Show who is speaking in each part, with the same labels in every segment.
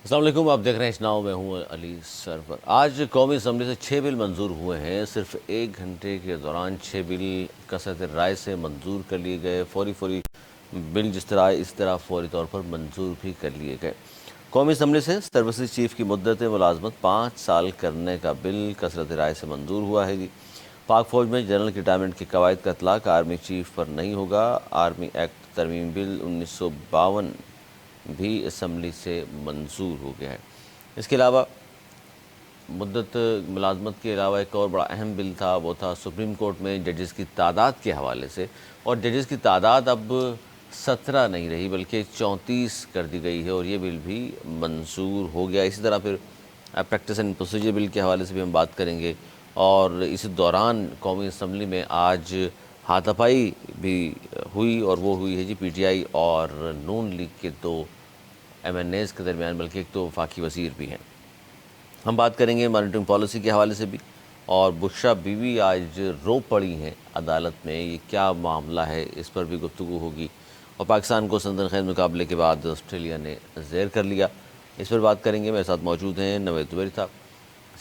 Speaker 1: السلام علیکم، آپ دیکھ رہے ہیں اسناؤ، میں ہوں علی سرور۔ آج قومی اسمبلی سے 6 بل منظور ہوئے ہیں۔ صرف 1 گھنٹے کے دوران 6 بل کثرت رائے سے منظور کر لیے گئے۔ فوری بل جس طرح آئے اس طرح فوری طور پر منظور بھی کر لیے گئے۔ قومی اسمبلی سے سروسز چیف کی مدت ملازمت 5 سال کرنے کا بل کثرت رائے سے منظور ہوا ہے۔ پاک فوج میں جنرل کی ریٹائرمنٹ کے قواعد کا اطلاق آرمی چیف پر نہیں ہوگا۔ آرمی ایکٹ ترمیم بل 1952 بھی اسمبلی سے منظور ہو گیا ہے۔ اس کے علاوہ مدت ملازمت کے علاوہ ایک اور بڑا اہم بل تھا، وہ تھا سپریم کورٹ میں ججز کی تعداد کے حوالے سے، اور ججز کی تعداد اب 17 نہیں رہی بلکہ 34 کر دی گئی ہے، اور یہ بل بھی منظور ہو گیا۔ اسی طرح پھر پریکٹس اینڈ پروسیجر بل کے حوالے سے بھی ہم بات کریں گے، اور اس دوران قومی اسمبلی میں آج ہاتھا پائی بھی ہوئی، اور وہ ہوئی ہے پی ٹی آئی اور نون لیگ کے 2 ایم این ایز کے درمیان، بلکہ ایک تو وفاقی وزیر بھی ہیں۔ ہم بات کریں گے مانیٹرنگ پالیسی کے حوالے سے بھی، اور بشریٰ بیوی آج رو پڑی ہیں عدالت میں، یہ کیا معاملہ ہے، اس پر بھی گفتگو ہوگی۔ اور پاکستان کو سنتن خیز مقابلے کے بعد آسٹریلیا نے زیر کر لیا، اس پر بات کریں گے۔ میرے ساتھ موجود ہیں نوید زبیری صاحب،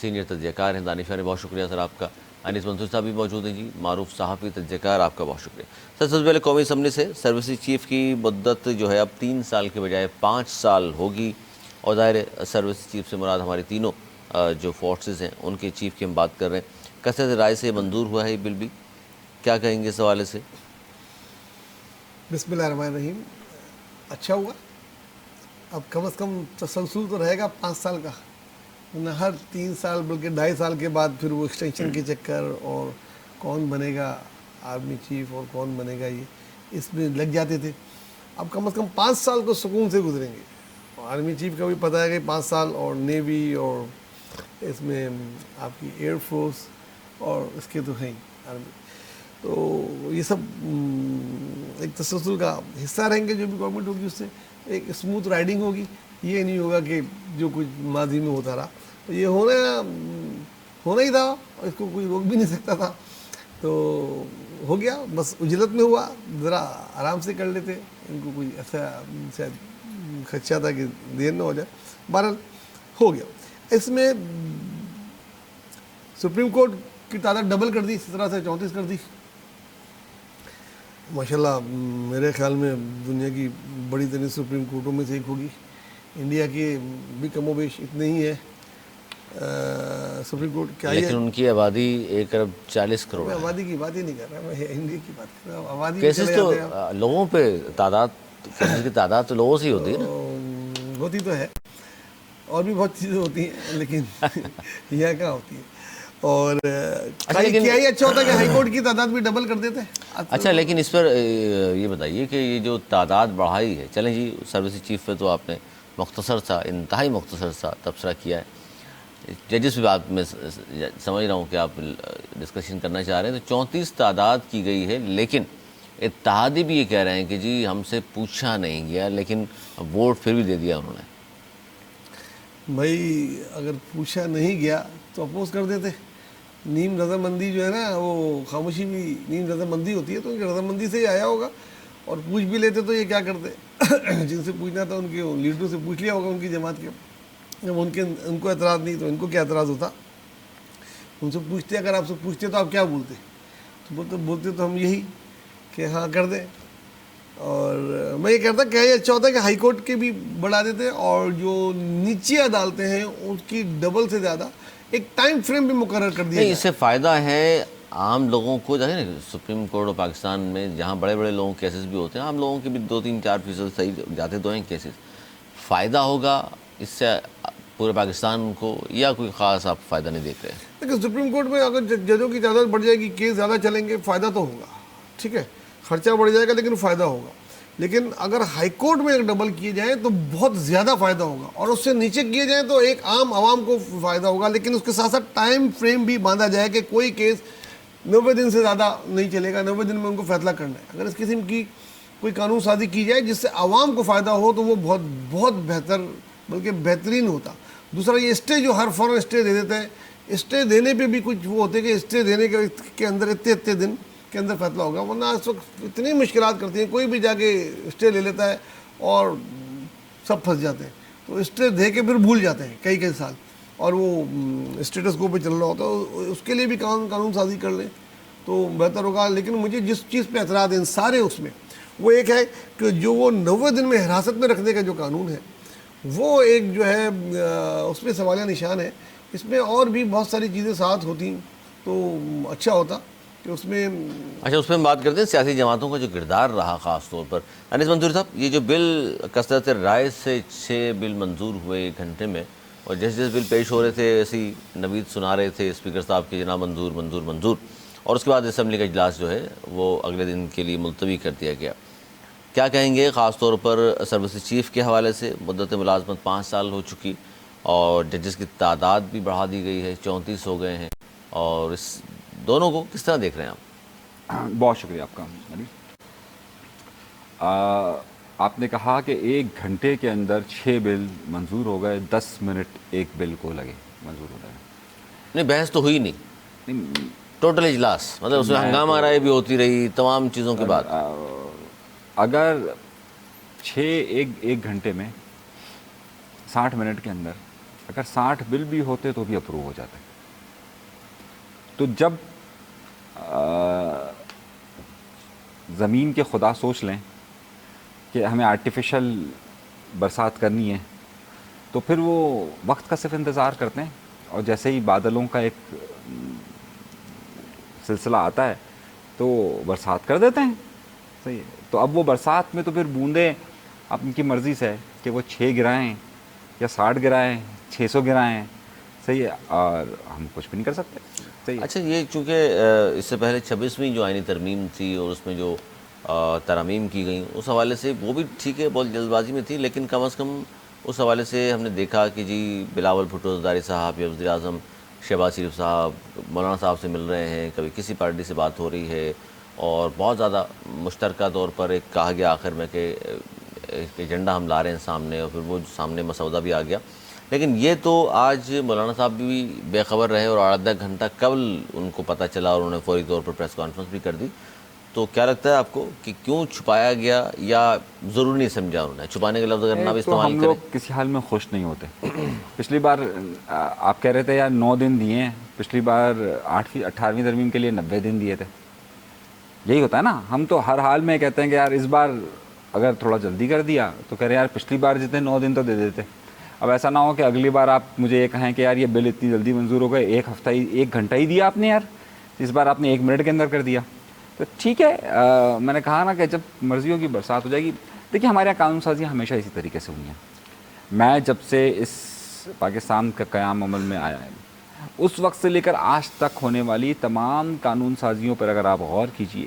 Speaker 1: سینئر تجزیہ کار ہیں، دانشور، بہت شکریہ سر آپ کا۔ انیس منصور صاحب بھی موجود ہیں جی، معروف صحافی تجزیہ کار، آپ کا بہت شکریہ سر۔ سب سے پہلے قومی اسمبلی سے سروسز چیف کی مدت جو ہے اب 3 سال کے بجائے 5 سال ہوگی، اور ظاہر سروسز چیف سے مراد ہماری تینوں جو فورسز ہیں ان کے چیف کی ہم بات کر رہے ہیں۔ کثرت رائے سے منظور ہوا ہے یہ بل بھی، کیا کہیں گے اس حوالے سے؟
Speaker 2: بسم اللہ الرحمن الرحیم۔ اچھا ہوا، اب کم از کم تسلسل تو رہے گا 5 سال کا، ورنہ ہر 3 سال بلکہ 2.5 سال کے بعد پھر وہ ایکسٹینشن کے چکر اور کون بنے گا آرمی چیف اور کون بنے گا، یہ اس میں لگ جاتے تھے۔ اب کم از کم 5 سال کو سکون سے گزریں گے۔ آرمی چیف کا بھی پتہ ہے کہ 5 سال، اور نیوی، اور اس میں آپ کی ایئر فورس، اور اس کے تو ہیں آرمی، تو یہ سب ایک تسلسل کا حصہ رہیں گے۔ جو بھی گورنمنٹ ہوگی اس سے ایک اسموتھ رائڈنگ ہوگی، یہ نہیں ہوگا کہ جو کچھ ماضی میں ہوتا رہا، تو یہ ہونا ہی تھا، اور اس کو کوئی روک بھی نہیں سکتا تھا، تو ہو گیا۔ بس اجلت میں ہوا، ذرا آرام سے کر لیتے، ان کو کوئی ایسا شاید خدشہ تھا کہ دیر نہ ہو جائے، بہرحال ہو گیا۔ اس میں سپریم کورٹ کی تعداد ڈبل کر دی، 17 سے 34 کر دی۔ ماشاءاللہ میرے خیال میں دنیا کی بڑی ترین سپریم کورٹوں میں سے ایک ہوگی۔ انڈیا کی بھی کم و بیش اتنے ہی ہے سپریم کورٹ کیا،
Speaker 1: لیکن ان کی آبادی 1.40 کروڑ ہے۔
Speaker 2: آبادی کی بات ہی نہیں کر رہا میں، انڈیا کی بات کر رہا ہوں۔ آبادی
Speaker 1: کیسز تو لوگوں پہ تعداد، کیسز کی تعداد تو لوگوں سے ہی ہوتی ہے نا،
Speaker 2: ہوتی تو ہے، اور بھی بہت چیزیں ہوتی ہیں، لیکن یہ کہاں ہوتی ہے۔ اور کیا ہی اچھا ہوتا ہے کہ ہائی کورٹ کی تعداد بھی ڈبل کر دیتے ہیں۔
Speaker 1: اچھا، لیکن اس پر یہ بتائیے کہ یہ جو تعداد بڑھائی ہے، چلیں جی سروسز چیف پہ تو آپ نے مختصر سا، انتہائی مختصر سا تبصرہ کیا ہے، ججز بھی بات میں سمجھ رہا ہوں کہ آپ ڈسکشن کرنا چاہ رہے ہیں، تو 34 تعداد کی گئی ہے، لیکن اتحادی بھی یہ کہہ رہے ہیں کہ جی ہم سے پوچھا نہیں گیا، لیکن ووٹ پھر بھی دے دیا انہوں نے۔
Speaker 2: بھائی اگر پوچھا نہیں گیا تو اپوز کر دیتے۔ نیم رضامندی جو ہے نا، وہ خاموشی بھی نیم رضامندی ہوتی ہے، تو ان کی رضامندی سے ہی آیا ہوگا، اور پوچھ بھی لیتے تو یہ کیا کرتے، جن سے پوچھنا تھا ان کے لیڈروں سے پوچھ لیا ہوگا، ان کی جماعت کے، جب ان کو اعتراض نہیں تو ان کو کیا اعتراض ہوتا، ان سے پوچھتے۔ اگر آپ سے پوچھتے تو آپ کیا بولتے؟ تو بولتے تو ہم یہی کہ ہاں کر دیں۔ اور میں یہ کہتا کہ یہ اچھا ہوتا ہے کہ ہائی کورٹ کے بھی بڑھا دیتے، اور جو نیچی عدالتیں ہیں ان کی ڈبل سے زیادہ ایک ٹائم فریم بھی مقرر کر دیا۔
Speaker 1: اس سے فائدہ ہے عام لوگوں کو، دیکھیں نا سپریم کورٹ اور پاکستان میں جہاں بڑے بڑے لوگوں کے کیسز بھی ہوتے ہیں، عام لوگوں کے بھی 2-3-4% صحیح جاتے تو ہیں کیسز، فائدہ ہوگا اس سے پورے پاکستان کو، یا کوئی خاص آپ فائدہ نہیں دیکھ رہے ہیں؟
Speaker 2: لیکن سپریم کورٹ میں اگر ججوں کی تعداد بڑھ جائے گی، کیس زیادہ چلیں گے، فائدہ تو ہوگا، ٹھیک ہے، خرچہ بڑھ جائے گا لیکن فائدہ ہوگا۔ لیکن اگر ہائی کورٹ میں ایک ڈبل کیے جائیں تو بہت زیادہ فائدہ ہوگا، اور اس سے نیچے کیے جائیں تو ایک عام عوام کو فائدہ ہوگا، لیکن اس کے ساتھ ساتھ ٹائم فریم بھی باندھا جائے کہ کوئی کیس 90 دن سے زیادہ نہیں چلے گا، 90 دن میں ان کو فیصلہ کرنا ہے۔ اگر اس قسم کی کوئی قانون سازی کی جائے جس سے عوام کو فائدہ ہو تو وہ بہت بہت بہتر، بلکہ بہترین ہوتا۔ دوسرا یہ اسٹے جو ہر فوراً اسٹے دے دیتا ہے، اسٹے دینے پہ بھی کچھ وہ ہوتے ہیں کہ اسٹے دینے کے اندر اتنے دن کے اندر فیصلہ ہوگا، ورنہ اس وقت اتنی مشکلات کرتی ہیں، کوئی بھی جا کے اسٹے لے لیتا ہے اور سب پھنس جاتے ہیں۔ تو اسٹریس دے کے پھر بھول جاتے ہیں کئی کئی سال، اور وہ اسٹیٹس کو پہ چل رہا ہوتا ہے، اس کے لیے بھی قانون سازی کر لیں تو بہتر ہوگا۔ لیکن مجھے جس چیز پہ اعتراض ہے ان سارے اس میں، وہ ایک ہے کہ جو وہ 90 دن میں حراست میں رکھنے کا جو قانون ہے، وہ ایک جو ہے اس میں سوالیہ نشان ہے۔ اس میں اور بھی بہت ساری چیزیں ساتھ ہوتی تو اچھا ہوتا کہ اس میں۔
Speaker 1: اچھا، اس پہ ہم بات کرتے ہیں سیاسی جماعتوں کا جو کردار رہا خاص طور پر۔ انیس منصوری صاحب، یہ جو بل کثرت رائے سے 6 بل منظور ہوئے 1 گھنٹے میں، اور جیسے بل پیش ہو رہے تھے ایسی نوید سنا رہے تھے اسپیکر صاحب کی جناب منظور منظور منظور، اور اس کے بعد اسمبلی کا اجلاس جو ہے وہ اگلے دن کے لیے ملتوی کر دیا گیا۔ کیا کہیں گے خاص طور پر سروس چیف کے حوالے سے؟ مدت ملازمت 5 سال ہو چکی، اور ججز کی تعداد بھی بڑھا دی گئی ہے، 34 ہو گئے ہیں، اور اس دونوں کو کس طرح دیکھ رہے ہیں آپ؟
Speaker 3: بہت شکریہ آپ کا علی۔ آپ نے کہا کہ 1 گھنٹے کے اندر 6 بل منظور ہو گئے، 10 منٹ ایک بل کو لگے منظور ہو گئے۔
Speaker 1: نہیں، بحث تو ہوئی نہیں، ٹوٹل اجلاس، مطلب اس میں ہنگامہ رائے بھی ہوتی رہی تمام چیزوں کے بعد۔
Speaker 3: اگر 1 گھنٹے میں 60 منٹ کے اندر اگر 60 بل بھی ہوتے تو بھی اپروو ہو جاتے۔ تو جب زمین کے خدا سوچ لیں کہ ہمیں آرٹیفیشل برسات کرنی ہے، تو پھر وہ وقت کا صرف انتظار کرتے ہیں، اور جیسے ہی بادلوں کا ایک سلسلہ آتا ہے تو برسات کر دیتے ہیں۔ صحیح ہے، تو اب وہ برسات میں تو پھر بوندیں اب ان کی مرضی سے ہے کہ وہ 6 گرائیں یا 60 گرائیں، 600 گرائیں۔ صحیح ہے، اور ہم کچھ بھی نہیں کر سکتے۔ صحیح ہے۔
Speaker 1: اچھا، یہ چونکہ اس سے پہلے 26ویں جو آئینی ترمیم تھی اور اس میں جو ترامیم کی گئیں، اس حوالے سے وہ بھی ٹھیک ہے، بہت جلد بازی میں تھی، لیکن کم از کم اس حوالے سے ہم نے دیکھا کہ جی بلاول بھٹو زرداری صاحب یا وزیر اعظم شہباز شریف صاحب مولانا صاحب سے مل رہے ہیں، کبھی کسی پارٹی سے بات ہو رہی ہے، اور بہت زیادہ مشترکہ طور پر ایک کہا گیا آخر میں کہ ایک ایجنڈا ہم لا رہے ہیں سامنے، اور پھر وہ سامنے مسودہ بھی آ گیا۔ لیکن یہ تو آج مولانا صاحب بھی بے خبر رہے، اور آدھا گھنٹہ قبل ان کو پتہ چلا اور انہوں نے فوری طور پر پریس کانفرنس بھی کر دی۔ تو کیا لگتا ہے آپ کو کہ کیوں چھپایا گیا، یا ضروری نہیں سمجھا انہوں نے؟ چھپانے کا لفظ اگر نہ بھی
Speaker 3: تو
Speaker 1: استعمال
Speaker 3: ہم
Speaker 1: کریں۔
Speaker 3: لوگ کسی حال میں خوش نہیں ہوتے۔ پچھلی بار آپ کہہ رہے تھے یار 9 دن دیے ہیں، پچھلی بار 18ویں ترمیم کے لیے 90 دن دیے تھے۔ یہی ہوتا ہے نا، ہم تو ہر حال میں کہتے ہیں کہ یار اس بار اگر تھوڑا جلدی کر دیا تو کہہ رہے یار پچھلی بار جتنے 9 دن تو دے دیتے۔ اب ایسا نہ ہو کہ اگلی بار آپ مجھے یہ کہیں کہ یار یہ بل اتنی جلدی منظور ہو گئے، 1 ہفتہ ہی 1 گھنٹہ ہی دیا آپ نے، یار اس بار آپ نے 1 منٹ کے اندر کر دیا۔ تو ٹھیک ہے، میں نے کہا نا کہ جب مرضیوں کی برسات ہو جائے گی۔ دیکھیے، ہمارے یہاں قانون سازیاں ہمیشہ اسی طریقے سے ہوئی ہیں۔ میں جب سے اس پاکستان کا قیام عمل میں آیا ہے، اس وقت سے لے کر آج تک ہونے والی تمام قانون سازیوں پر اگر آپ غور کیجئے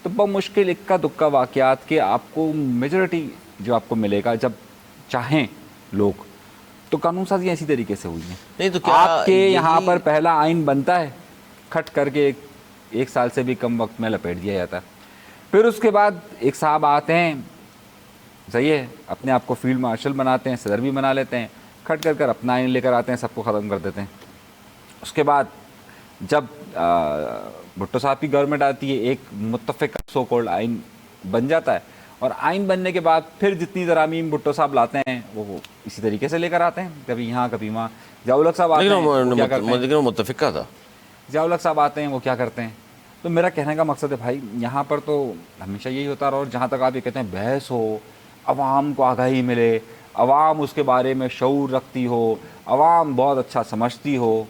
Speaker 3: تو بمشکل اکا دکا واقعات کے آپ کو میجورٹی جو آپ کو ملے گا، جب چاہیں لوگ تو قانون سازیاں اسی طریقے سے ہوئی ہیں۔
Speaker 1: نہیں تو کیا
Speaker 3: آپ کے یہاں پر پہلا آئین بنتا ہے، کھٹ کر کے 1 سال سے بھی کم وقت میں لپیٹ دیا جاتا ہے۔ پھر اس کے بعد ایک صاحب آتے ہیں، صحیح ہے، اپنے آپ کو فیلڈ مارشل بناتے ہیں، صدر بھی بنا لیتے ہیں، کھٹ کر کر اپنا آئین لے کر آتے ہیں، سب کو ختم کر دیتے ہیں۔ اس کے بعد جب بھٹو صاحب کی گورنمنٹ آتی ہے، ایک متفق سو کولڈ آئین بن جاتا ہے، اور آئین بننے کے بعد پھر جتنی ترامیم بھٹو صاحب لاتے ہیں وہ اسی طریقے سے لے کر آتے ہیں، کبھی یہاں کبھی وہاں۔ ضیاء الحق صاحب آتے ہیں، وہ کیا کرتے ہیں؟
Speaker 1: لیکن وہ متفقہ تھا۔
Speaker 3: ضیاء الحق صاحب آتے ہیں، وہ کیا کرتے ہیں؟ تو میرا کہنے کا مقصد ہے بھائی، یہاں پر تو ہمیشہ یہی ہوتا رہا، اور جہاں تک آپ یہ کہتے ہیں بحث ہو، عوام کو آگاہی ملے، عوام اس کے بارے میں شعور رکھتی ہو، عوام بہت اچھا سمجھتی ہو،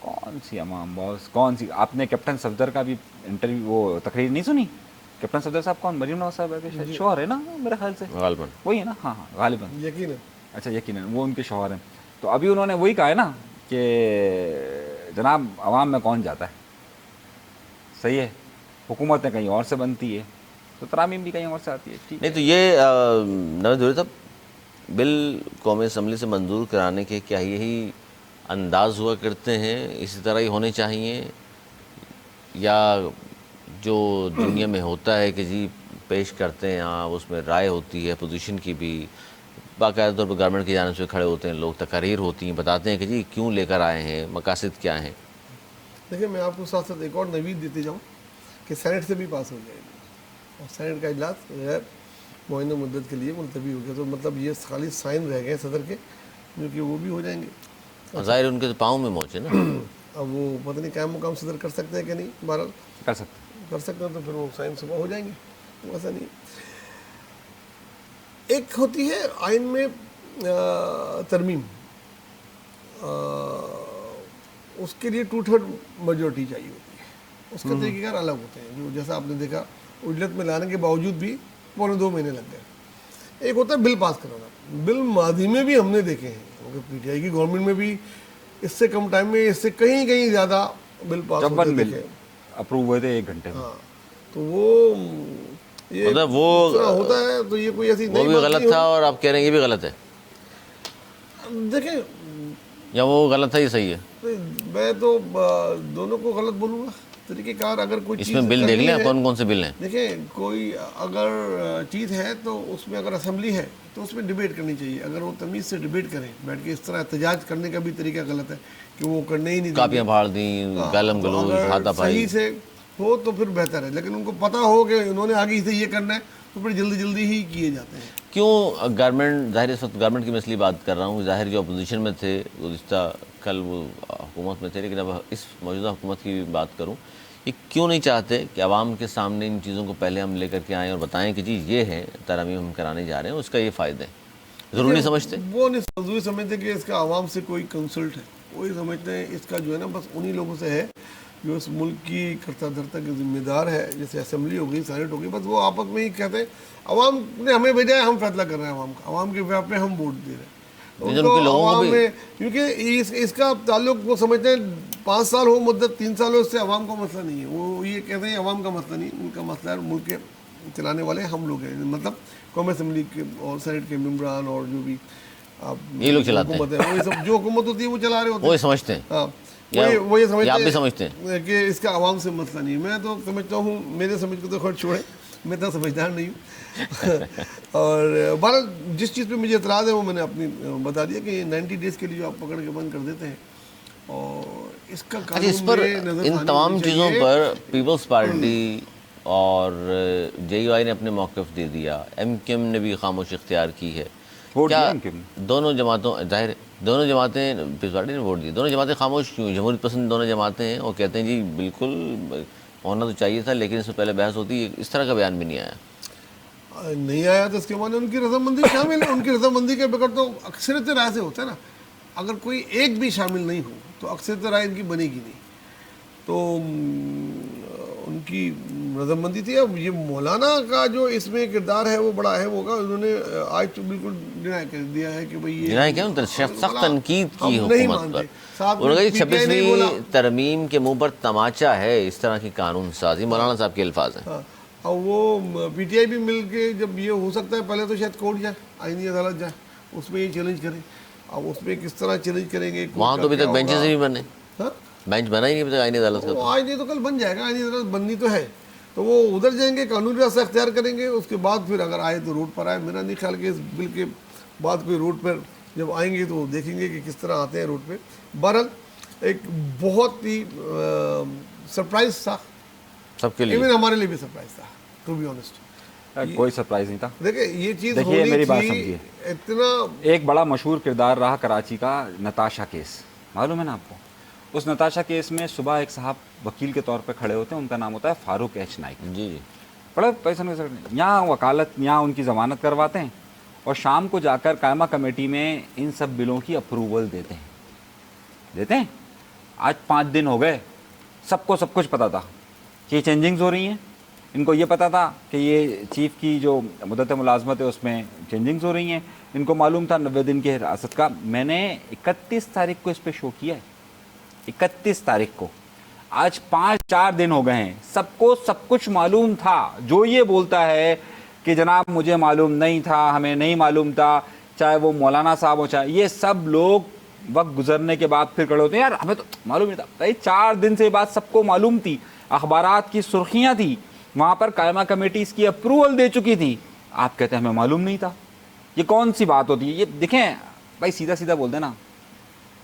Speaker 3: کون سی عوام، بہت کون سی؟ آپ نے کیپٹن صفدر کا بھی انٹرویو، وہ تقریر نہیں سنی؟ کیپٹن صفدر صاحب کون؟ مریم نواز صاحب کے شوہر ہے نا میرے خیال سے،
Speaker 1: غالباً
Speaker 3: وہی ہے نا؟ ہاں ہاں، غالباً،
Speaker 2: یقیناً۔
Speaker 3: اچھا یقیناً وہ ان کے شوہر ہیں۔ تو ابھی انہوں نے وہی کہا ہے نا کہ جناب عوام میں کون جاتا ہے، صحیح ہے، حکومتیں کہیں اور سے بنتی ہے تو ترامیم بھی کہیں اور سے آتی ہے۔ ٹھیک
Speaker 1: نہیں تو یہ نوید ظہوری صاحب، بل قومی اسمبلی سے منظور کرانے کے کیا یہی انداز ہوا کرتے ہیں، اسی طرح ہی ہونے چاہیے، یا جو دنیا میں ہوتا ہے کہ جی پیش کرتے ہیں آپ، اس میں رائے ہوتی ہے اپوزیشن کی بھی، باقاعدہ طور پر گورنمنٹ کی جانب سے کھڑے ہوتے ہیں لوگ، تقاریر ہوتی ہیں، بتاتے ہیں کہ جی کیوں لے کر آئے ہیں، مقاصد کیا ہیں؟
Speaker 2: دیکھیں، میں آپ کو ساتھ ساتھ ایک اور نوید دیتے جاؤں کہ سینٹ سے بھی پاس ہو جائے گی، اور سینٹ کا اجلاس معینہ مدت کے لیے ملتوی ہو گیا. تو مطلب یہ خالی سائن رہ گئے صدر کے جو کہ وہ بھی ہو جائیں گے.
Speaker 1: ظاہر ان کے تو پاؤں میں موچ ہے نا.
Speaker 2: اب وہ پتہ نہیں قائم مقام صدر کر سکتے ہیں کہ نہیں, بہرحال
Speaker 3: کر سکتے
Speaker 2: کر سکتے ہیں تو پھر وہ سائن صبح ہو جائیں گے, ایسا نہیں. ایک ہوتی ہے آئین میں ترمیم, اس کے لیے 2/3 میجورٹی چاہیے ہوتی ہے. اس کے طریقہ کار الگ ہوتے ہیں, جو جیسا آپ نے دیکھا اجلت میں لانے کے باوجود بھی 1.25 مہینے لگ گئے. ایک ہوتا ہے بل پاس کرانا. بل ماضی میں بھی ہم نے دیکھے ہیں, کیونکہ پی ٹی آئی کی گورنمنٹ میں بھی اس سے کم ٹائم میں اس سے کہیں زیادہ بل پاس
Speaker 3: جب
Speaker 2: ہوتے
Speaker 3: ون بل
Speaker 2: دیکھے.
Speaker 3: اپروو ہوئے تھے 1 گھنٹے میں.
Speaker 2: ہاں, تو وہ یہ
Speaker 1: مطلب وہ
Speaker 2: اس طرح ہوتا ہے. تو یہ کوئی ایسی
Speaker 1: وہ
Speaker 2: نئی
Speaker 1: بھی
Speaker 2: بات
Speaker 1: غلط
Speaker 2: نہیں
Speaker 1: تھا اور آپ کہہ رہے ہیں یہ بھی غلط ہے,
Speaker 2: ہوتی. دیکھیں
Speaker 1: یا وہ غلط تھا یہ صحیح ہے؟
Speaker 2: میں تو دونوں کو غلط بولوں گا. طریقہ کار اگر کوئی
Speaker 1: اس
Speaker 2: چیز
Speaker 1: میں بل دیکھ
Speaker 2: کرنی
Speaker 1: لیں
Speaker 2: ہے,
Speaker 1: کون کون سے بل ہیں.
Speaker 2: دیکھیں کوئی اگر چیز ہے تو اس میں اگر اسمبلی ہے تو اس میں ڈیبیٹ کرنی چاہیے. اگر وہ تمیز سے ڈیبیٹ کریں بیٹھ کے, اس طرح احتجاج کرنے کا بھی طریقہ غلط ہے کہ وہ کرنے ہی نہیں دیں گے.
Speaker 1: کاپیاں پھاڑ دیں, گالم گلوچ,
Speaker 2: اگر
Speaker 1: ہاتھا پائی.
Speaker 2: صحیح سے ہو تو پھر بہتر ہے, لیکن ان کو پتہ ہو کہ انہوں نے آگے سے یہ کرنا ہے تو پھر جلدی ہی کیے جاتے ہیں.
Speaker 1: کیوں گورنمنٹ, ظاہر اس وقت گورنمنٹ کی میں اس لیے بات کر رہا ہوں, ظاہر جو اپوزیشن میں تھے گزشتہ کل وہ حکومت میں تھے, لیکن اب اس موجودہ حکومت کی بات کروں, یہ کیوں نہیں چاہتے کہ عوام کے سامنے ان چیزوں کو پہلے ہم لے کر کے آئیں اور بتائیں کہ جی یہ ہے ترامیم ہم کرانے جا رہے ہیں, اس کا یہ فائدہ ہے. ضرور نہیں سمجھتے.
Speaker 2: وہ نہیں ضروری سمجھتے کہ اس کا عوام سے کوئی کنسلٹ ہے. وہی سمجھتے ہیں اس کا جو ہے نا بس انہی لوگوں سے ہے جو اس ملک کی کرتا دھرتا کے ذمہ دار ہے, جیسے اسمبلی ہو گئی, سینٹ ہو گئی. بس وہ آپس میں ہی کہتے ہیں عوام نے ہمیں بھیجا ہے, ہم فیصلہ کر رہے ہیں عوام کا, عوام کے بیہاف پہ ہم ووٹ دے رہے ہیں. ان کو عوام میں کیونکہ اس کا تعلق وہ سمجھتے ہیں 5 سال ہو مدت, 3 سال ہو, اس سے عوام کا مسئلہ نہیں ہے. وہ یہ کہتے ہیں عوام کا مسئلہ نہیں, ان کا مسئلہ ہے ملک کے چلانے والے ہم لوگ ہیں, مطلب قومی اسمبلی کے اور سینٹ کے ممبران اور جو بھی
Speaker 1: یہ لوگ چلاتے ہیں,
Speaker 2: حکومت ہے, وہی سب جو حکومت ہوتی ہے وہ چلا رہے ہوتے ہیں.
Speaker 1: وہی سمجھتے ہیں.
Speaker 2: ہاں, وہ یہ
Speaker 1: آپ بھی
Speaker 2: سمجھتے
Speaker 1: سمجھتے
Speaker 2: ہیں کہ اس کا عوام سے مسئلہ نہیں ہے. میں تو سمجھتا ہوں, میرے سمجھ کو تو خود چھوڑے, میں اتنا سمجھدار نہیں ہوں. اور بہرحال جس چیز پہ مجھے اعتراض ہے وہ میں نے اپنی بتا دیا کہ 90 ڈیز کے لیے جو آپ پکڑ کے بند کر دیتے ہیں, اور اس کا
Speaker 1: اچھا, اس پر ان تمام چیزوں پر پیپلز پارٹی اور جے یو آئی نے اپنے موقف دے دیا, ایم کیو ایم نے بھی خاموشی اختیار کی ہے. کیا دونوں جماعتوں, ظاہر دونوں جماعتیں, پیپلز پارٹی نے ووٹ دی, دونوں جماعتیں خاموش کیوں؟ جمہوریت پسند دونوں جماعتیں ہیں, اور کہتے ہیں جی بالکل ہونا تو چاہیے تھا لیکن اس سے پہلے بحث ہوتی. اس طرح کا بیان بھی نہیں آیا.
Speaker 2: نہیں آیا تو اس کے معنی ان کی رضامندی شامل ہے. ان کی رضامندی کے بغیر تو اکثریت رائے سے ہوتا ہے نا. اگر کوئی ایک بھی شامل نہیں ہو تو اکثریت رائے ان کی بنے گی نہیں. تو ان کی رضامندی تھی. اب یہ مولانا کا جو اس میں کردار ہے وہ بڑا اہم ہوگا. انہوں نے آج تو بالکل ڈینائی کر دیا ہے کہ بھئی یہ
Speaker 1: سخت تنقید کی حکومت پر. انہوں نے 26ویں ترمیم کے منہ پر تماچا ہے اس طرح کی قانون سازی. مولانا صاحب کے الفاظ ہیں.
Speaker 2: اور وہ پی ٹی آئی بھی مل کے, جب یہ ہو سکتا ہے پہلے تو شاید کورٹ جائے, آئینی عدالت جائے, اس میں یہ چیلنج کریں. اب اس میں کس طرح چیلنج کریں گے,
Speaker 1: وہاں تو ابھی تک بینچز ہی نہیں بنے. بینچ بنا ہی نہیں ابھی تک آئینی عدالت کا.
Speaker 2: آج نہیں تو کل بن جائے گا, آئینی عدالت بننی تو ہے. تو وہ ادھر جائیں گے, قانونی راستہ اختیار کریں گے, اس کے بعد پھر اگر آئے تو روڈ پر آئے. میرا نہیں خیال کہ اس بل کے بعد کوئی روڈ پر جب آئیں گے تو دیکھیں گے کہ کس طرح آتے ہیں روڈ پہ. بہرحال ایک بہت ہی سرپرائز تھا
Speaker 1: سب کے لیے,
Speaker 2: ایون ہمارے لیے بھی سرپرائز تھا, ٹو بی آنیسٹ.
Speaker 3: کوئی سرپرائز نہیں تھا.
Speaker 2: دیکھیں یہ چیز
Speaker 3: دیکھیے میری بات سمجھیے,
Speaker 2: اتنا
Speaker 3: ایک بڑا مشہور کردار رہا کراچی کا نتاشا کیس, معلوم ہے نا آپ کو. اس نتاشا کیس میں صبح ایک صاحب وکیل کے طور پہ کھڑے ہوتے ہیں, ان کا نام ہوتا ہے فاروق ایچ نائک.
Speaker 1: جی جی,
Speaker 3: بڑے پیسے میں یہاں وکالت, یہاں ان کی ضمانت کرواتے ہیں, اور شام کو جا کر قائمہ کمیٹی میں ان سب بلوں کی اپروول دیتے ہیں. آج 5 دن ہو گئے, سب کو سب کچھ پتا تھا کہ یہ چینجنگز ہو رہی ہیں. ان کو یہ پتا تھا کہ یہ چیف کی جو مدت ملازمت ہے اس میں چینجنگز ہو رہی ہیں. ان کو معلوم تھا 90 دن کی حراست کا. میں نے 31 تاریخ کو اس پہ شو کیا ہے, 31 تاریخ کو. آج 4 دن ہو گئے ہیں, سب کو سب کچھ معلوم تھا. جو یہ بولتا ہے کہ جناب مجھے معلوم نہیں تھا, ہمیں نہیں معلوم تھا, چاہے وہ مولانا صاحب ہو, چاہے یہ سب لوگ وقت گزرنے کے بعد پھر کھڑے ہوتے ہیں یار ہمیں تو معلوم نہیں تھا. بھائی 4 دن سے یہ بات سب کو معلوم تھی, اخبارات کی سرخیاں تھی, وہاں پر قائمہ کمیٹی اس کی اپروول دے چکی تھی. آپ کہتے ہیں ہمیں معلوم نہیں تھا. یہ کون سی بات ہوتی ہے؟ یہ دیکھیں بھائی, سیدھا سیدھا بول دیں نا,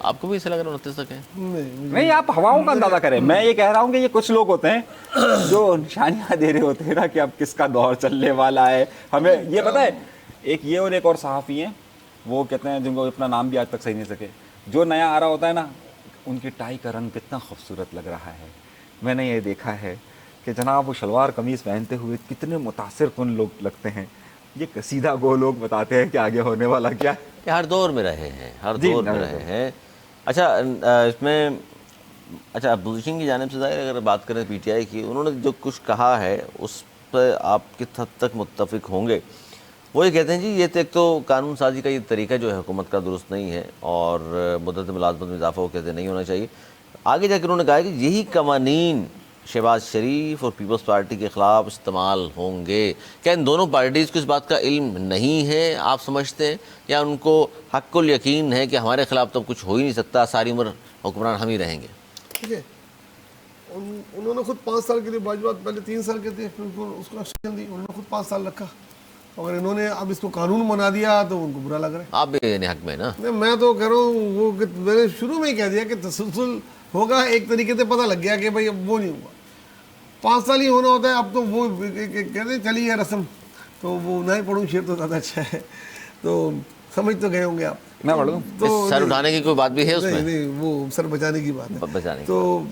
Speaker 1: آپ کو بھی ایسا لگ رہا ہے 29 تک ہے؟
Speaker 3: نہیں آپ ہواؤں کا اندازہ کریں. میں یہ کہہ رہا ہوں کہ یہ کچھ لوگ ہوتے ہیں جو نشانیاں دے رہے ہوتے ہیں نا کہ اب کس کا دور چلنے والا ہے. ہمیں یہ پتہ ہے ایک یہ اور ایک اور صحافی ہیں وہ کہتے ہیں جن کو اپنا نام بھی آج تک صحیح نہیں سکے, جو نیا آ رہا ہوتا ہے نا ان کی ٹائی کا رنگ کتنا خوبصورت لگ رہا ہے. میں نے یہ دیکھا ہے کہ جناب وہ شلوار قمیض پہنتے ہوئے کتنے متاثر کن لوگ لگتے ہیں. یہ سیدھا گو لوگ بتاتے ہیں کہ آگے ہونے والا کیا ہے.
Speaker 1: یہ ہر دور میں رہے ہیں, ہر دور میں رہے ہیں. اچھا اس میں اچھا اپوزیشن کی جانب سے ظاہر اگر بات کریں پی ٹی آئی کی, انہوں نے جو کچھ کہا ہے اس پہ آپ کس حد تک متفق ہوں گے؟ وہ یہ کہتے ہیں جی یہ تو ایک تو قانون سازی کا یہ طریقہ جو ہے حکومت کا درست نہیں ہے اور مدت ملازمت میں اضافہ وہ کہتے نہیں ہونا چاہیے. آگے جا کے انہوں نے کہا کہ یہی قوانین شہباز شریف اور پیپلز پارٹی کے خلاف استعمال ہوں گے. کیا ان دونوں پارٹیز کو اس بات کا علم نہیں ہے آپ سمجھتے ہیں, یا ان کو حق الیقین ہے کہ ہمارے خلاف تو کچھ ہو ہی نہیں سکتا, ساری عمر حکمران ہم ہی رہیں گے؟
Speaker 2: ٹھیک ہے, انہوں نے خود 5 سال کے لیے باجوات پہلے 3 سال کے تھے, پھر اس کو ایکسٹینشن دی, انہوں نے خود 5 سال رکھا. اگر انہوں نے اب اس کو قانون بنا دیا تو ان کو برا لگ رہا ہے.
Speaker 1: آپ بھی حق میں نا.
Speaker 2: میں تو کہہ رہا ہوں وہ میں نے شروع میں ہی کہہ دیا کہ تسلسل ہوگا, ایک طریقے سے پتہ لگ گیا کہ بھائی اب وہ نہیں ہوا, 5 سال ہی ہونا ہوتا ہے. اب تو وہ کہتے ہیں چلی ہے رسم, تو وہ نہ ہی پڑھوں شعر تو زیادہ اچھا ہے. تو سمجھ تو گئے ہوں گے آپ.
Speaker 3: میں پڑھ دوں
Speaker 2: تو
Speaker 1: سر اٹھانے کی کوئی بات بھی ہے اس میں؟
Speaker 2: نہیں, وہ سر بچانے کی بات ہے.
Speaker 1: بچانے کی
Speaker 2: تو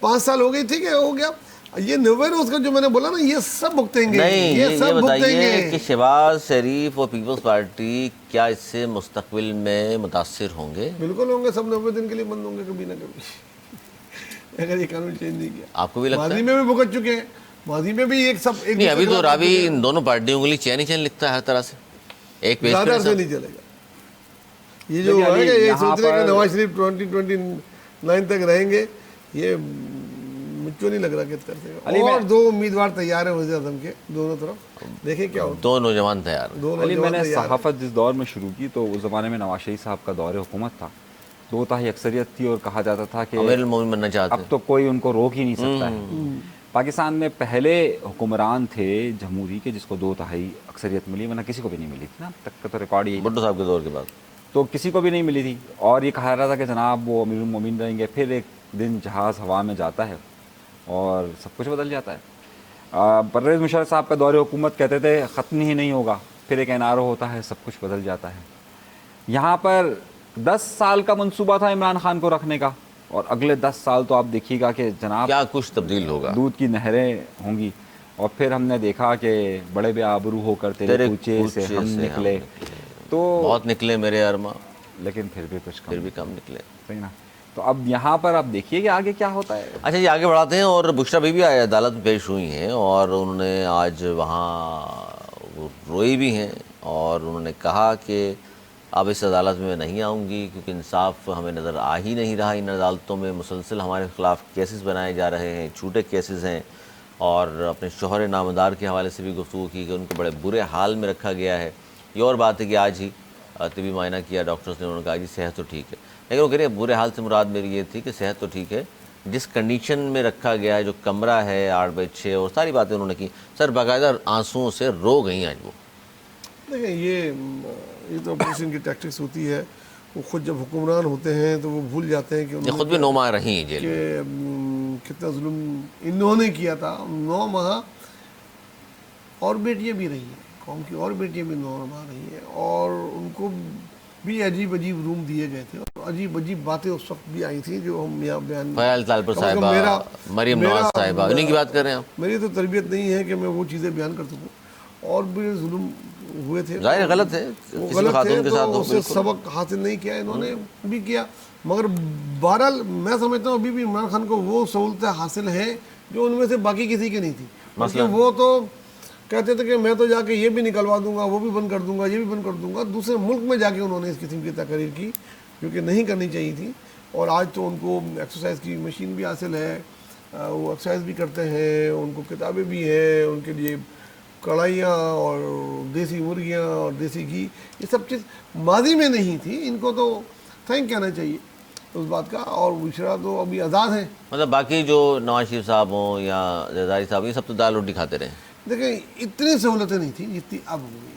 Speaker 2: 5 سال ہو گئی, ٹھیک ہے, ہو گیا. یہ 90 روز کا جو میں نے بولا نا یہ سب بھگتیں گے.
Speaker 1: نہیں,
Speaker 2: یہ سب بھگتیں
Speaker 1: بتائیے
Speaker 2: گے
Speaker 1: کہ شہباز شریف اور پیپلز پارٹی کیا اس سے مستقبل میں متاثر ہوں گے؟
Speaker 2: بالکل ہوں گے. سب 90 دن کے لیے بند ہوں گے کبھی نہ کبھی, اگر یہ قانون چینج نہیں کیا.
Speaker 1: آپ کو بھی لگتا ہے؟
Speaker 2: ماضی میں بھی بھگت چکے ہیں, ماضی میں بھی ایک سب ایک
Speaker 1: نہیں, ابھی تو راوی ان دونوں پارٹیوں کے لیے چین ہی چین لکھتا ہے ہر طرح سے, ایک پیج
Speaker 2: زیادہ
Speaker 1: پہ
Speaker 2: عرصے نہیں چلے گا. یہ جو ہے کہ یہ سوچ رہے کہ نواز شریف 2029 تک رہیں گے, یہ مجھ کو نہیں لگ رہا کہ کر سکے گا. اور 2 امیدوار تیار ہیں وزیر اعظم کے دونوں طرف, دیکھیں کیا ہوتا
Speaker 1: 2 نوجوان تیار ہیں.
Speaker 3: علی میں نے صحافت جس دور میں شروع کی تو اس زمانے میں نواز شریف صاحب کا دور حکومت تھا, 2 تہائی اکثریت تھی اور کہا جاتا تھا کہ
Speaker 1: امیر المومنین بننا چاہتے
Speaker 3: اب تو کوئی ان کو روک ہی نہیں سکتا ہے. پاکستان میں پہلے حکمران تھے جمہوری کے جس کو 2 تہائی اکثریت ملی, ورنہ کسی کو بھی نہیں ملی تھی نا تک کا, تو ریکارڈ یہی
Speaker 1: بھٹو صاحب کے دور کے بعد
Speaker 3: تو کسی کو بھی نہیں ملی تھی. اور یہ کہا رہا تھا کہ جناب وہ امیر المومنین رہیں گے. پھر ایک دن جہاز ہوا میں جاتا ہے اور سب کچھ بدل جاتا ہے. پرویز مشرف صاحب کا دور حکومت کہتے تھے ختم ہی نہیں ہوگا, پھر ایک این آر او ہوتا ہے, سب کچھ بدل جاتا ہے. یہاں پر 10 سال کا منصوبہ تھا عمران خان کو رکھنے کا, اور اگلے 10 سال تو آپ دیکھیے گا کہ جناب
Speaker 1: کیا کچھ تبدیل ہوگا,
Speaker 3: دودھ کی نہریں ہوں گی. اور پھر ہم نے دیکھا کہ بڑے بے آبرو ہو کر تیرے کوچے سے ہم نکلے, تو
Speaker 1: بہت نکلے میرے ارما,
Speaker 3: لیکن پھر بھی کچھ
Speaker 1: پھر بھی کم نکلے.
Speaker 3: صحیح نا. تو اب یہاں پر آپ دیکھیے کہ آگے کیا ہوتا ہے.
Speaker 1: اچھا یہ آگے بڑھاتے ہیں. اور بشریٰ بی بھی عدالت میں پیش ہوئی ہیں اور انہوں نے آج وہاں روئی بھی ہیں, اور انہوں نے کہا کہ اب اس عدالت میں نہیں آؤں گی کیونکہ انصاف ہمیں نظر آ ہی نہیں رہا. ان عدالتوں میں مسلسل ہمارے خلاف کیسز بنائے جا رہے ہیں, جھوٹے کیسز ہیں. اور اپنے شوہر نامدار کے حوالے سے بھی گفتگو کی کہ ان کو بڑے برے حال میں رکھا گیا ہے. یہ اور بات ہے کہ آج ہی طبی معائنہ کیا ڈاکٹرز نے, انہوں نے کہا جی صحت تو ٹھیک ہے, لیکن وہ کہہ رہے ہیں برے حال سے مراد میری یہ تھی کہ صحت تو ٹھیک ہے, جس کنڈیشن میں رکھا گیا ہے, جو کمرہ ہے 8/6 اور ساری باتیں انہوں نے کی. سر باقاعدہ آنسوؤں سے رو گئیں آج وہ.
Speaker 2: دیکھیں یہ تو اپوزیشن کی ٹیکٹکس ہوتی ہے. وہ خود جب حکمران ہوتے ہیں تو وہ بھول جاتے ہیں کہ
Speaker 1: یہ خود بھی 9 ماہ رہی ہیں جیل میں,
Speaker 2: کہ کتنا ظلم انہوں نے کیا تھا. 9 ماہ اور بیٹیاں بھی رہی ہیں, قوم کی اور بیٹیاں بھی 9 ماہ رہی ہیں, اور ان کو بھی عجیب عجیب روم دیے گئے تھے, اور عجیب عجیب باتیں اس وقت بھی آئی تھیں جو ہم یہاں بیان
Speaker 1: فیال طالپور صاحبہ, مریم نواز صاحبہ, انہیں کی بات کر رہے ہیں آپ.
Speaker 2: میری تو تربیت نہیں ہے کہ میں وہ چیزیں بیان کر سکوں, اور بھی ظلم ہوئے تھے.
Speaker 1: ظاہر غلط ہے,
Speaker 2: وہ
Speaker 1: کسی
Speaker 2: غلط
Speaker 1: خاتون کے
Speaker 2: تھے
Speaker 1: ساتھ
Speaker 2: تو
Speaker 1: ہو
Speaker 2: اس سے سبق حاصل نہیں کیا, انہوں نے بھی کیا. مگر بہرحال میں سمجھتا ہوں ابھی بھی عمران خان کو وہ سہولتیں حاصل ہیں جو ان میں سے باقی کسی کی نہیں تھی. مثلا وہ تو کہتے تھے کہ میں تو جا کے یہ بھی نکلوا دوں گا, وہ بھی بند کر دوں گا, یہ بھی بند کر دوں گا. دوسرے ملک میں جا کے انہوں نے اس قسم کی تقریر کی جو کہ نہیں کرنی چاہیے تھی. اور آج تو ان کو ایکسرسائز کی مشین بھی حاصل ہے, وہ ایکسرسائز بھی کرتے ہیں, ان کو کتابیں بھی ہیں, ان کے لیے کڑھائیاں اور دیسی مرغیاں اور دیسی گھی, یہ سب چیز ماضی میں نہیں تھی. ان کو تو تھینک کہنا چاہیے اس بات کا. اور بشریٰ تو ابھی آزاد ہیں.
Speaker 1: مطلب باقی جو نواز شریف صاحب ہوں یا زرداری صاحب, یہ سب تو دال روٹی کھاتے رہے.
Speaker 2: دیکھیں اتنی سہولتیں نہیں تھیں جتنی اب ہو گئی.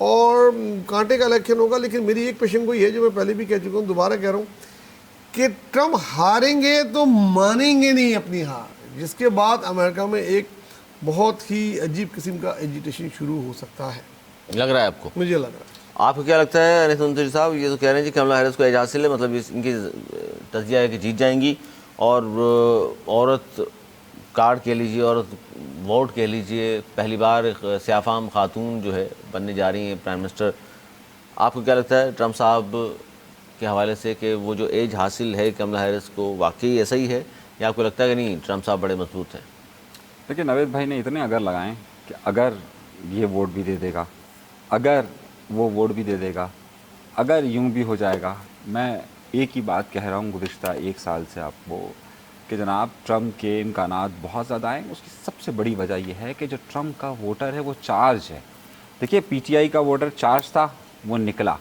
Speaker 2: اور کانٹے کا الیکشن ہوگا. لیکن میری ایک پیشن گوئی ہے جو میں پہلے بھی کہہ چکا ہوں, دوبارہ کہہ رہا ہوں کہ ٹرمپ ہاریں گے تو مانیں گے نہیں اپنی ہار, جس کے بعد امریکہ میں ایک بہت ہی عجیب قسم کا ایجیٹیشن شروع ہو سکتا ہے.
Speaker 1: لگ رہا ہے آپ کو؟
Speaker 2: مجھے لگ رہا ہے.
Speaker 1: آپ کو کیا لگتا ہے انیس منتری صاحب؟ یہ تو کہہ رہے ہیں کہ کملا ہیرس کو ایج حاصل ہے, مطلب ان کی تجزیہ ہے کہ جیت جائیں گی, اور عورت کارڈ کہہ لیجیے, عورت ووٹ کہہ لیجیے, پہلی بار ایک سیاہ فام خاتون جو ہے بننے جا رہی ہیں پرائم منسٹر. آپ کو کیا لگتا ہے ٹرمپ صاحب کے حوالے سے کہ وہ جو ایج حاصل ہے کملا ہیرس کو واقعی ایسا ہی ہے, یا آپ کو لگتا ہے کہ نہیں ٹرمپ صاحب بڑے مضبوط ہیں؟
Speaker 3: دیکھیے نوید بھائی نے اتنے اگر لگائیں کہ اگر یہ ووٹ بھی دے دے گا, اگر وہ ووٹ بھی دے دے گا, اگر یوں بھی ہو جائے گا. میں ایک ہی بات کہہ رہا ہوں گزشتہ ایک سال سے آپ کو کہ جناب ٹرمپ کے امکانات بہت زیادہ ہیں. اس کی سب سے بڑی وجہ یہ ہے کہ جو ٹرمپ کا ووٹر ہے وہ چارج ہے. دیکھیے پی ٹی آئی کا ووٹر چارج تھا, وہ نکلا.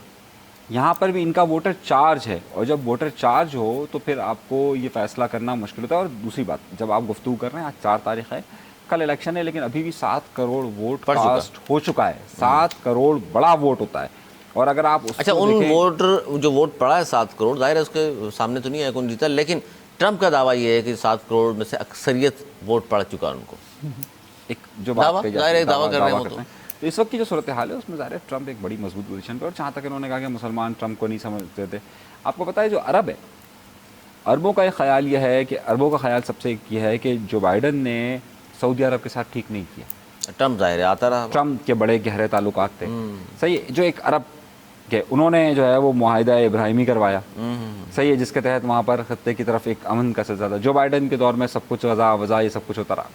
Speaker 3: یہاں پر بھی ان کا ووٹر چارج ہے, اور جب ووٹر چارج ہو تو پھر آپ کو یہ فیصلہ کرنا مشکل ہوتا ہے. اور دوسری بات, جب آپ گفتگو کر رہے ہیں, آج 4 تاریخ ہے, کل الیکشن ہے, لیکن ابھی بھی 7 کروڑ ووٹ کاسٹ ہو چکا ہے. 7 کروڑ بڑا ووٹ ہوتا ہے. اور اگر آپ اس
Speaker 1: اچھا, ان ووٹر جو ووٹ پڑا ہے 7 کروڑ, ظاہر ہے اس کے سامنے تو نہیں ہے کون جیتا, لیکن ٹرمپ کا دعویٰ یہ ہے کہ 7 کروڑ میں سے اکثریت ووٹ پڑ چکا ان کو.
Speaker 3: ایک جو بات کہی جاتی ہے
Speaker 1: دعویٰ کر رہے ہیں
Speaker 3: تو اس وقت کی جو صورتحال ہے اس میں ظاہر ہے ٹرمپ ایک بڑی مضبوط پوزیشن پہ. اور جہاں تک انہوں نے کہا کہ مسلمان ٹرمپ کو نہیں سمجھتے تھے, آپ کو پتہ ہے جو عرب ہے, عربوں کا ایک خیال یہ ہے کہ عربوں کا خیال سب سے ایک یہ ہے کہ جو بائیڈن نے سعودی عرب کے ساتھ ٹھیک نہیں کیا.
Speaker 1: ٹرمپ ظاہر ہے آتا رہا,
Speaker 3: ٹرمپ کے بڑے گہرے تعلقات تھے. صحیح ہے, جو ایک عرب کہ انہوں نے جو ہے وہ معاہدہ ابراہیمی کروایا, صحیح ہے, جس کے تحت وہاں پر خطے کی طرف ایک امن کا سلسلہ تھا. جو بائیڈن کے دور میں سب کچھ غزہ وزا یہ سب کچھ ہوتا رہا.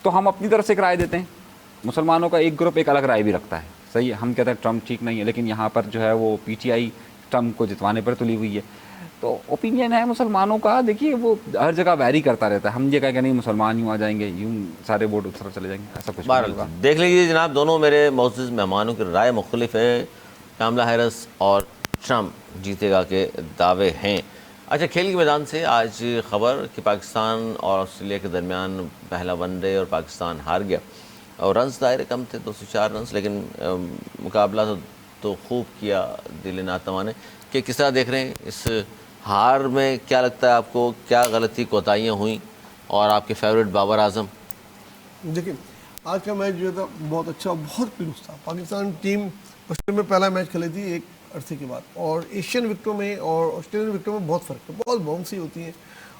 Speaker 3: تو ہم اپنی طرف سے ایک رائے دیتے ہیں, مسلمانوں کا ایک گروپ ایک الگ رائے بھی رکھتا ہے. صحیح ہے, ہم کہتے ہیں ٹرمپ ٹھیک نہیں ہے, لیکن یہاں پر جو ہے وہ پی ٹی آئی ٹرمپ کو جتوانے پر تلی ہوئی ہے. تو اوپینین ہے مسلمانوں کا, دیکھیے وہ ہر جگہ ویری کرتا رہتا ہے. ہم یہ کہہ کہ نہیں مسلمان یوں آ جائیں گے, یوں سارے ووٹ اس طرف چلے جائیں گے, ایسا کچھ نہیں ہوگا.
Speaker 1: دیکھ لیجیے جناب, دونوں میرے معزز مہمانوں کی رائے مختلف ہے. کاملا ہیرس اور ٹرمپ جیتے گا کے دعوے ہیں. اچھا, کھیل کے میدان سے آج خبر کہ پاکستان اور آسٹریلیا کے درمیان پہلا ون ڈے اور پاکستان ہار گیا, اور رنز دائرے کم تھے 204 رنز, لیکن مقابلہ تو خوب کیا دل ناتواں نے. کہ کس طرح دیکھ رہے ہیں اس ہار میں؟ کیا لگتا ہے آپ کو, کیا غلطی کوتاہیاں ہوئیں, اور آپ کے فیوریٹ بابر اعظم؟
Speaker 2: دیکھیں آج کا میچ جو تھا بہت اچھا, بہت پیروز تھا. پاکستان ٹیم آسٹریلیا میں پہلا میچ کھیلی تھی ایک عرصے کے بعد, اور ایشین وکٹوں میں اور آسٹریلین وکٹوں میں بہت فرق ہے. بہت باؤنسی ہوتی ہیں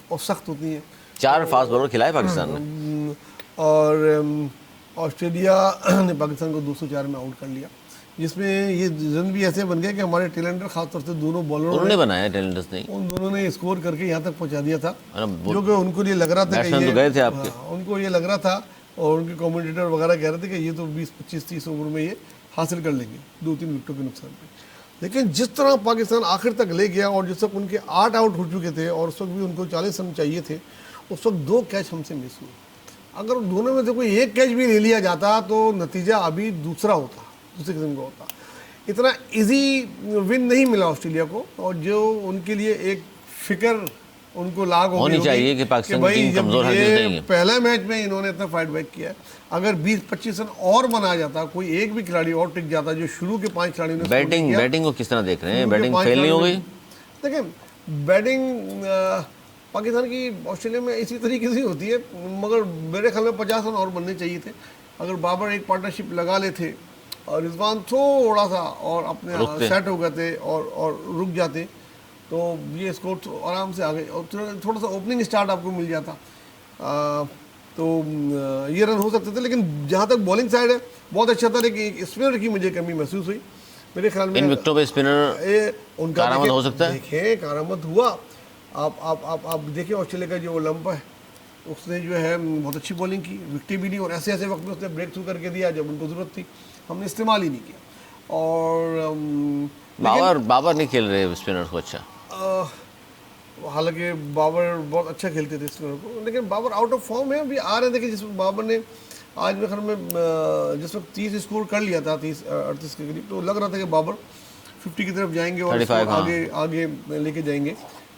Speaker 2: اور سخت ہوتی ہیں.
Speaker 1: 4 فاسٹ بولر کھلائے پاکستان نے,
Speaker 2: اور آسٹریلیا نے پاکستان کو 204 میں آؤٹ کر لیا, جس میں یہ رن بھی ایسے بن گئے کہ ہمارے ٹیلنٹر خاص طور سے دونوں بالروں نے
Speaker 1: بنایا, ٹیلنٹس نہیں,
Speaker 2: ان دونوں نے اسکور کر کے یہاں تک پہنچا دیا تھا, جو کہ ان کو یہ لگ رہا تھا کہ ان کو یہ لگ رہا تھا, اور ان کے کمنٹیٹر وغیرہ کہہ رہے تھے کہ یہ تو 20 25 30 اوور میں یہ حاصل کر لیں گے 2-3 وکٹوں کے نقصان پہ. لیکن جس طرح پاکستان آخر تک لے گیا, اور جس وقت ان کے 8 آؤٹ ہو چکے تھے اور اس وقت بھی ان کو 40 رن چاہیے تھے, اس وقت 2 کیچ ہم سے مس ہوئے. اگر دونوں میں سے کوئی ایک کیچ بھی لے لیا جاتا تو نتیجہ ابھی دوسرا ہوتا, دوسرے قسم کا ہوتا. اتنا ایزی ون نہیں ملا آسٹریلیا کو, اور جو ان کے لیے ایک فکر ان کو لاگ
Speaker 1: ہونی چاہیے کہ پاکستان کی ٹیم کمزور ہرگز نہیں ہے.
Speaker 2: پہلا میچ میں انہوں نے اتنا فائٹ بیک کیا ہے, اگر 20-25 رن اور بنا جاتا, کوئی ایک بھی کھلاڑی اور ٹک جاتا, جو شروع کے 5 کھلاڑیوں نے
Speaker 1: بیٹنگ کو کس طرح دیکھ رہے ہیں؟ بیٹنگ فیل نہیں ہو گئی؟
Speaker 2: دیکھیں بیٹنگ پاکستان کی آسٹریلیا میں اسی طریقے سے ہوتی ہے, مگر میرے خیال میں 50 رن اور بننے چاہیے تھے. اگر بابر ایک پارٹنرشپ لگا لیتے اور رضوان تھوڑا سا اور اپنے سیٹ ہو گئے تھے اور رک جاتے, تو یہ اسکور آرام سے آ گئے, اور تھوڑا سا اوپننگ اسٹارٹ آپ کو مل جاتا تو یہ رن ہو سکتے تھے. لیکن جہاں تک بالنگ سائڈ ہے بہت اچھا تھا, لیکن ایک اسپنر کی مجھے کمی محسوس ہوئی میرے خیال میں.
Speaker 1: ان وکٹوں پہ اسپنر
Speaker 2: ان کا
Speaker 1: کارآمد ہو سکتا ہے.
Speaker 2: دیکھیں کارآمد ہوا, آپ دیکھیں آسٹریلیا کا جو لمبا ہے, اس نے جو ہے بہت اچھی بالنگ کی, وکٹیں بھی نہیں, اور ایسے ایسے وقت میں اس نے بریک تھرو کر کے دیا جب ان کو ضرورت تھی, ہم نے استعمال ہی نہیں کیا. اور
Speaker 1: بابر نہیں کھیل رہے اسپنر کو اچھا,
Speaker 2: حالانکہ بابر بہت اچھا کھیلتے تھے اسپنر کو, لیکن بابر آؤٹ آف فارم ہے ابھی آ رہے تھے. کہ جس وقت بابر نے آج میرے خیال میں جس وقت 30 اسکور کر لیا تھا 30-38 کے قریب, تو لگ رہا تھا کہ بابر 50 کی طرف جائیں گے اور آگے لے کے جائیں گے.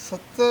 Speaker 2: 70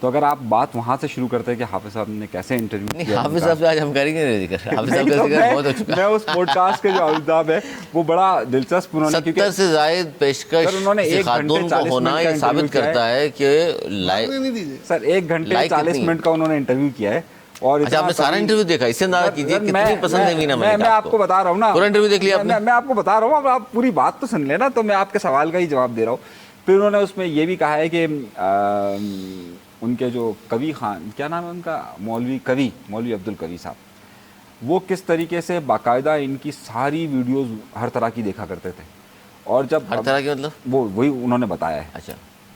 Speaker 3: تو اگر آپ بات وہاں سے شروع کرتے ہیں کہ حافظ صاحب نے کیسے انٹرویو
Speaker 1: نہیں
Speaker 3: کیا،
Speaker 1: حافظ صاحب سے آج ہم کریں گے نہیں ذکر، حافظ صاحب کا ذکر بہت ہو چکا
Speaker 3: میں اس پوڈ کاسٹ کے جو الزام ہے وہ بڑا دلچسپ انہوں نے،
Speaker 1: 70 سے زائد پیشکش
Speaker 3: سر انہوں نے
Speaker 1: کسی
Speaker 3: 1
Speaker 1: خاتون
Speaker 3: گھنٹے
Speaker 1: کو
Speaker 3: 40
Speaker 1: ہونا
Speaker 3: منٹ کا
Speaker 1: یہ ثابت
Speaker 3: انٹرویو کیا
Speaker 1: کرتا ہے کہ
Speaker 2: نہیں دیجیے
Speaker 3: سر 1 گھنٹے
Speaker 1: لائق
Speaker 3: 40
Speaker 1: کتنی ہے؟
Speaker 3: منٹ کا انہوں نے انٹرویو کیا ہے، اور
Speaker 1: اچھا آپ نے سارا انٹرویو دیکھا، اس سے اندازہ کیجیے کتنی پسند ہے وینا ملک
Speaker 3: میں آپ کو بتا رہا ہوں نا،
Speaker 1: پورا انٹرویو دیکھ لیا آپ نے؟
Speaker 3: میں آپ کو بتا رہا ہوں، اب آپ پوری بات تو سن لینا، تو میں آپ کے سوال کا ہی جواب دے رہا ہوں۔ پھر انہوں نے اس میں یہ بھی کہا ہے کہ ان کے جو قوی خان، کیا نام ہے ان کا، مولوی عبدالقوی صاحب، وہ کس طریقے سے باقاعدہ ان کی ساری ویڈیوز ہر طرح کی دیکھا کرتے تھے، اور جب
Speaker 1: ہر طرح کی مطلب
Speaker 3: وہی انہوں نے بتایا ہے،
Speaker 1: اچھا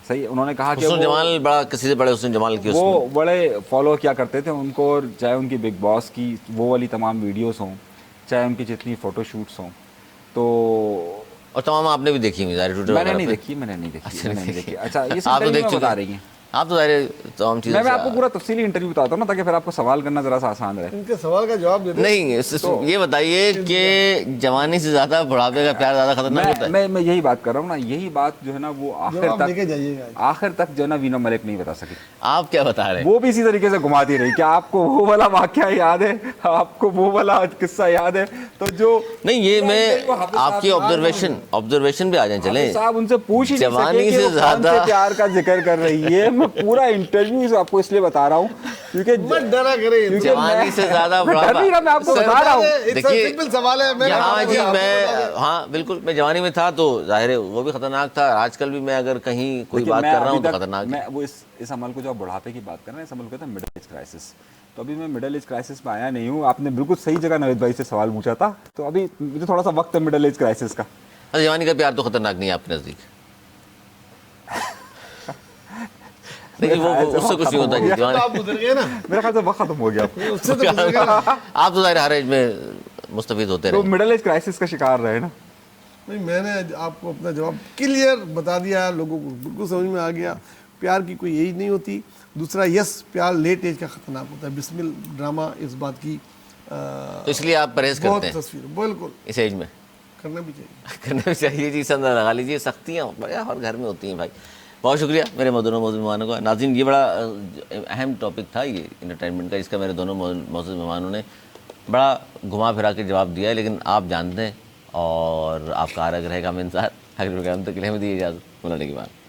Speaker 3: صحیح، انہوں نے کہا کہ
Speaker 1: حسن جمال بڑا کسی سے بڑے حسن جمال کی اس
Speaker 3: وہ
Speaker 1: میں
Speaker 3: بڑے فالو کیا کرتے تھے ان کو، اور چاہے ان کی بگ باس کی وہ والی تمام ویڈیوز ہوں، چاہے ان کی جتنی فوٹو شوٹس ہوں، تو
Speaker 1: اور تمام آپ نے بھی دیکھی ہوئی ظاہر ٹویٹر
Speaker 3: میں نے
Speaker 1: وغیرہ
Speaker 3: نہیں
Speaker 1: پہ؟
Speaker 3: دیکھی، میں نے نہیں دیکھی،
Speaker 1: اچھا
Speaker 3: میں نے نہیں
Speaker 1: نہیں
Speaker 3: دیکھی۔ اچھا یہ
Speaker 1: آپ تو
Speaker 3: انٹرویو
Speaker 1: دیکھ
Speaker 3: میں
Speaker 1: چکے
Speaker 3: بتا رہی ہیں،
Speaker 1: آپ تو ظاہر تمام چیزیں
Speaker 3: میں آپ کو پورا تفصیلی انٹرویو بتاتا ہوں نا، تاکہ پھر آپ کو سوال کرنا ذرا سا آسان رہے۔
Speaker 2: ان کے سوال کا جواب دے دیں۔
Speaker 1: نہیں یہ بتائیے کہ جوانی سے زیادہ بڑھاپے کا پیار زیادہ خطرناک ہوتا ہے؟
Speaker 3: میں یہی بات کر رہا ہوں نا، یہی بات جو ہے نا وہ
Speaker 2: جواب لے کے جائیے گا۔
Speaker 3: آخر تک جو ہے نا وینا ملک نہیں بتا سکی،
Speaker 1: آپ کیا بتا رہے ہیں؟
Speaker 3: وہ بھی اسی طریقے سے گھماتی رہی کہ آپ کو وہ والا واقعہ یاد ہے، آپ کو وہ والا قصہ یاد ہے، تو جو
Speaker 1: نہیں یہ میں آپ کی آبزرویشن بھی آ جائیں چلیں،
Speaker 3: صاحب ان سے پوچھ ہی نہیں
Speaker 1: جوانی
Speaker 3: سکے کہ
Speaker 1: سے
Speaker 3: وہ کون
Speaker 1: زیادہ
Speaker 3: سے پیار کا ذکر کر رہی ہے۔ میں پورا انٹرویو آپ کو اس لیے بتا رہا ہوں کیونکہ
Speaker 2: مت ڈرا کرے،
Speaker 1: جوانی سے زیادہ
Speaker 3: میں ڈر نہیں رہا، میں آپ کو بتا رہا ہوں۔
Speaker 1: دیکھیے
Speaker 2: سمپل سوال ہے،
Speaker 1: ہاں جی ہاں بالکل، میں جوانی میں تھا تو ظاہر ہے وہ بھی خطرناک تھا، آج کل بھی میں اگر کہیں کوئی بات کر رہا ہوں تو خطرناک ہے۔
Speaker 3: میں وہ اس عمل کو جو آپ بڑھاپے کی بات کر رہے ہیں، اس عمل کو کہتے ہیں مڈل ایج کرائسس، تو ابھی میں مڈل ایج کرائسس میں آیا نہیں ہوں۔ آپ نے بالکل صحیح جگہ نوید بھائی سے سوال پوچھا تھا، تو ابھی مجھے تھوڑا سا وقت ہے مڈل ایج کرائسس کا۔
Speaker 1: جوانی کا پیار تو خطرناک نہیں ہے آپ کے نزدیک؟ نہیں وہ اس سے کچھ نہیں ہوتا جی، جوانی
Speaker 2: آپ گزر گئے نا،
Speaker 3: میرے خیال سے وقت ختم ہو گیا۔
Speaker 2: اس سے تو گزر گئے نا۔
Speaker 1: آپ تو ظاہر ہر ایج میں مستفید ہوتے
Speaker 3: تو
Speaker 1: رہے۔
Speaker 3: مڈل ایج کرائسس کا شکار رہے نا۔
Speaker 2: نہیں میں نے آپ کو اپنا جواب کلیئر بتا دیا، لوگوں کو بالکل سمجھ میں آ گیا، پیار کی کوئی ایج نہیں ہوتی۔ دوسرا یس پیار لیٹ ایج کا خطرناک ہوتا ہے، بسمل ڈرامہ اس بات کی
Speaker 1: تو اس لیے آپ پرہیز
Speaker 2: بہت
Speaker 1: کرتے ہیں
Speaker 2: تصویر بالکل
Speaker 1: اس ایج میں؟
Speaker 2: کرنا بھی چاہیے۔
Speaker 1: کرنا بھی چاہیے جی، سندر لگا لیجیے، سختیاں بڑے ہر گھر میں ہوتی ہیں بھائی۔ بہت شکریہ میرے دونوں موضوع مہمانوں کا۔ ناظرین یہ بڑا اہم ٹاپک تھا یہ انٹرٹینمنٹ کا، اس کا میرے دونوں موضوع مہمانوں نے بڑا گھما پھرا کے جواب دیا ہے، لیکن آپ جانتے ہیں اور آپ کا آرگ رہے گا ہمیں انتظار۔ اگلے پروگرام تک کے لیے ہمیں دیجیے اجازت، ملانے کے بعد۔